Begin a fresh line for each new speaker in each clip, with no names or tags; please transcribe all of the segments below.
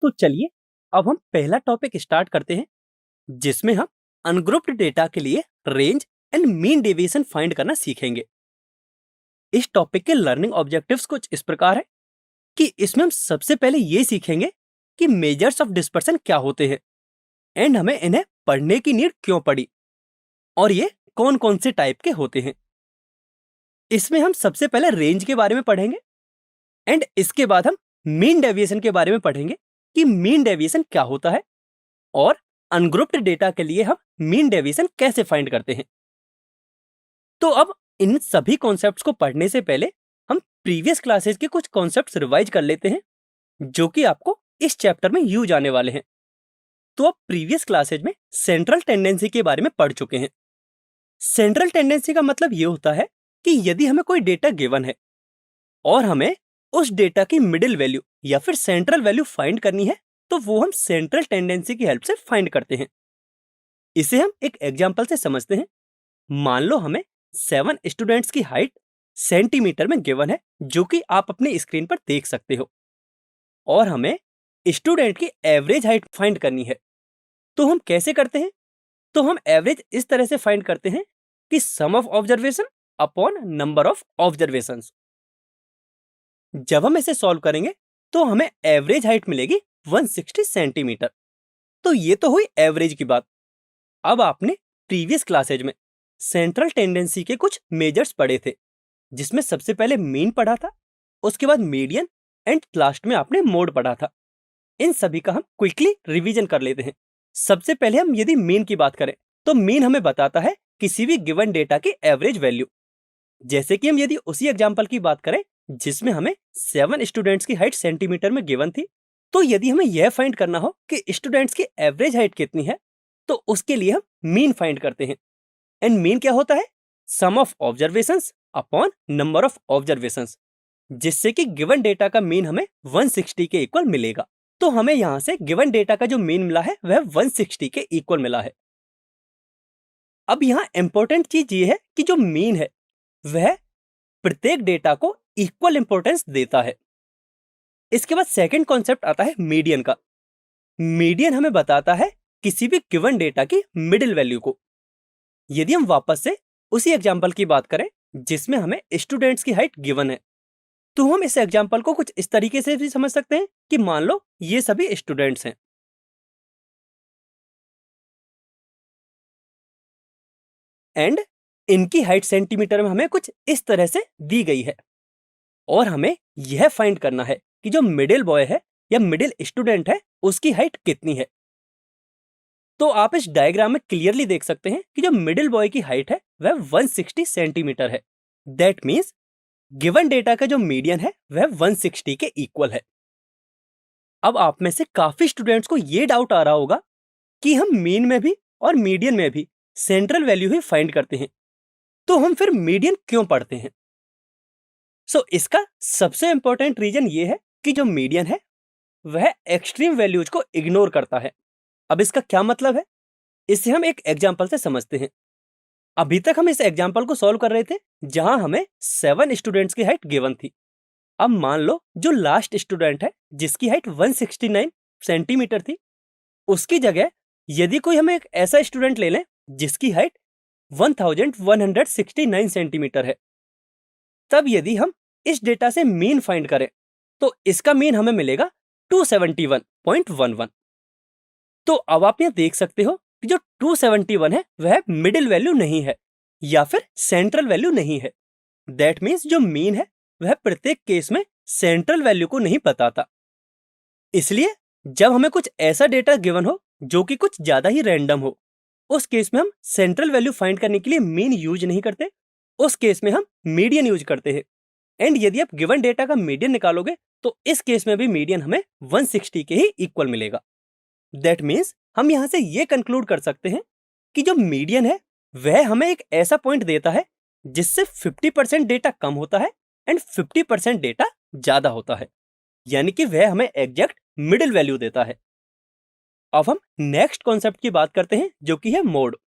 तो चलिए अब हम पहला टॉपिक स्टार्ट करते हैं, जिसमें हम अनग्रुप्ड डेटा के लिए range and mean deviation find करना सीखेंगे। इस टॉपिक के लर्निंग ऑब्जेक्टिव्स कुछ इस प्रकार है कि इसमें हम सबसे पहले ये सीखेंगे कि मेजर्स ऑफ डिस्पर्सन क्या होते हैं एंड हमें इन्हें पढ़ने की नीड क्यों पड़ी और ये कौन कौन से टाइप के होते हैं। इसमें हम सबसे पहले रेंज के बारे में पढ़ेंगे एंड इसके बाद हम मीन डेविएशन के बारे में पढ़ेंगे कि मीन डेविएशन क्या होता है और अनग्रुप्ड डेटा के लिए हम मीन डेविएशन कैसे फाइंड करते हैं। तो अब इन सभी कॉन्सेप्ट्स को पढ़ने से पहले हम प्रीवियस क्लासेस के कुछ कॉन्सेप्ट्स रिवाइज कर लेते हैं, जो कि आपको इस चैप्टर में यूज आने वाले हैं। तो अब प्रीवियस क्लासेज में सेंट्रल टेंडेंसी के बारे में पढ़ चुके हैं। सेंट्रल टेंडेंसी का मतलब ये होता है कि यदि हमें कोई डेटा गिवन है और हमें उस डेटा की मिडिल वैल्यू या फिर सेंट्रल वैल्यू फाइंड करनी है, तो वो हम सेंट्रल टेंडेंसी की हेल्प से फाइंड करते हैं। इसे हम एक एग्जांपल से समझते हैं। मान लो हमें 7 स्टूडेंट्स की हाइट सेंटीमीटर में गिवन है, जो कि आप अपने स्क्रीन पर देख सकते हो, और हमें स्टूडेंट की एवरेज हाइट फाइंड करनी है। तो हम कैसे करते हैं? तो हम एवरेज इस तरह से फाइंड करते हैं कि sum of observation upon number of observations. जब हम इसे सॉल्व करेंगे तो हमें एवरेज हाइट मिलेगी 160 सेंटीमीटर। तो ये तो हुई एवरेज की बात। अब आपने प्रीवियस क्लासेज में सेंट्रल टेंडेंसी के कुछ मेजर्स पढ़े थे, जिसमें सबसे पहले मीन पढ़ा था, उसके बाद मीडियन एंड लास्ट में आपने मोड पढ़ा था। इन सभी का हम क्विकली रिवीजन कर लेते हैं। सबसे पहले हम यदि मीन की बात करें तो मीन हमें बताता है किसी भी गिवन डेटा की एवरेज वैल्यू। जैसे कि हम यदि उसी एग्जांपल की बात करें जिसमें हमें 7 स्टूडेंट्स की हाइट सेंटीमीटर में गिवन थी, तो यदि हमें यह फाइंड करना हो कि स्टूडेंट्स की एवरेज हाइट कितनी है, तो उसके लिए हम मीन फाइंड करते हैं। एंड मीन क्या होता है? Sum of observations upon number of observations, जिससे कि गिवन डेटा का मीन हमें 160 के इक्वल मिलेगा। तो हमें यहां से गिवन डेटा का जो मीन मिला है वह 160 के इक्वल मिला है। अब यहां इंपॉर्टेंट चीज ये है कि जो मीन है वह प्रत्येक डेटा को इक्वल इंपॉर्टेंस देता है। इसके बाद सेकंड कॉन्सेप्ट आता है मीडियन का। मीडियन हमें बताता है किसी भी गिवन डेटा की मिडिल वैल्यू को। यदि हम वापस से उसी एग्जांपल की बात करें जिसमें हमें स्टूडेंट्स की हाइट गिवन है, तो हम इस एग्जांपल को कुछ इस तरीके से भी समझ सकते हैं कि मान लो ये सभी स्टूडेंट्स हैं एंड इनकी हाइट सेंटीमीटर में हमें कुछ इस तरह से दी गई है, और हमें यह फाइंड करना है कि जो मिडिल बॉय है या मिडिल स्टूडेंट है उसकी हाइट कितनी है। तो आप इस डायग्राम में क्लियरली देख सकते हैं कि जो मिडिल बॉय की हाइट है वह 160 सेंटीमीटर है। दैट मीन्स गिवन डेटा का जो मीडियन है वह 160 के इक्वल है। अब आप में से काफी स्टूडेंट्स को यह डाउट आ रहा होगा कि हम मीन में भी और मीडियन में भी सेंट्रल वैल्यू ही फाइंड करते हैं, तो हम फिर मीडियन क्यों पढ़ते हैं? इसका सबसे इंपॉर्टेंट रीजन ये है कि जो मीडियन है वह एक्सट्रीम वैल्यूज को इग्नोर करता है। अब इसका क्या मतलब है, इसे हम एक एग्जांपल से समझते हैं। अभी तक हम इस एग्जांपल को सॉल्व कर रहे थे जहां हमें 7 स्टूडेंट्स की हाइट गिवन थी। अब मान लो जो लास्ट स्टूडेंट है जिसकी हाइट 169 सेंटीमीटर थी, उसकी जगह यदि कोई हमें एक ऐसा स्टूडेंट ले लें जिसकी हाइट 1169 सेंटीमीटर है, तब यदि हम इस डेटा से मीन फाइंड करें तो इसका मीन हमें मिलेगा 271.11। तो अब आप यहां देख सकते हो कि जो 271 है वह मिडिल वैल्यू नहीं है या फिर सेंट्रल वैल्यू नहीं है। दैट मीन्स जो मीन है वह प्रत्येक केस में सेंट्रल वैल्यू को नहीं बताता। इसलिए जब हमें कुछ ऐसा डेटा गिवन हो जो कि कुछ ज्यादा ही रैंडम हो, उस केस में हम सेंट्रल वैल्यू फाइंड करने के लिए मीन यूज नहीं करते, उस केस में हम मीडियन यूज करते हैं। एंड यदि आप गिवन डेटा का मीडियन निकालोगे तो इस केस में भी मीडियन हमें 160 के ही इक्वल मिलेगा। दैट मीन्स हम यहां से ये कंक्लूड कर सकते हैं कि जो मीडियन है वह हमें एक ऐसा पॉइंट देता है जिससे 50% डेटा कम होता है एंड 50% डेटा ज्यादा होता है, यानी कि वह हमें एग्जैक्ट मिडिल वैल्यू देता है। अब हम नेक्स्ट कॉन्सेप्ट की बात करते हैं जो कि है मोड।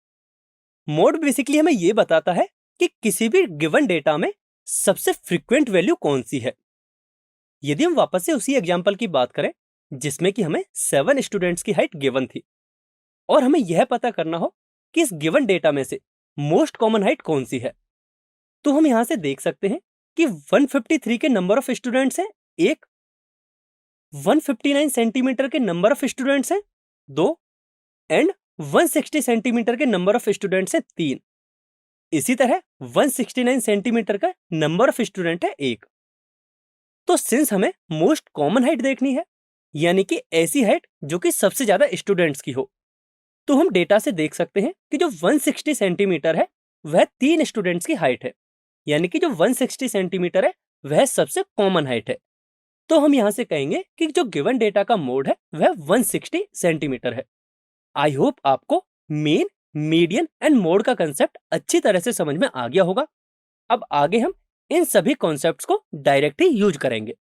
मोड बेसिकली हमें यह बताता है कि किसी भी गिवन डेटा में सबसे फ्रीक्वेंट वैल्यू कौन सी है। यदि हम वापस से उसी एग्जांपल की बात करें जिसमें कि हमें 7 स्टूडेंट्स की हाइट गिवन थी और हमें यह पता करना हो कि इस गिवन डेटा में से मोस्ट कॉमन हाइट कौन सी है। तो हम यहां से देख सकते हैं कि 153 के नंबर ऑफ स्टूडेंट्स हैं एक, 159 सेंटीमीटर के नंबर ऑफ स्टूडेंट्स हैं दो एंड 160 सेंटीमीटर के नंबर ऑफ स्टूडेंट्स हैं तीन। इसी तरह 169 सेंटीमीटर का नंबर ऑफ स्टूडेंट है एक। तो सिंस हमें मोस्ट कॉमन हाइट देखनी है, यानी कि ऐसी हाइट जो कि सबसे ज्यादा स्टूडेंट्स की हो, तो हम डेटा से देख सकते हैं कि जो 160 सेंटीमीटर है वह 3 स्टूडेंट्स की हाइट है, यानी कि जो 160 सेंटीमीटर है वह सबसे कॉमन हाइट है। तो हम यहां से कहेंगे कि जो गिवन डेटा का मोड है वह 160 सेंटीमीटर है। आई होप आपको मेन, मीडियन एंड मोड का कंसेप्ट अच्छी तरह से समझ में आ गया होगा। अब आगे हम इन सभी कॉन्सेप्ट्स को डायरेक्टली यूज करेंगे।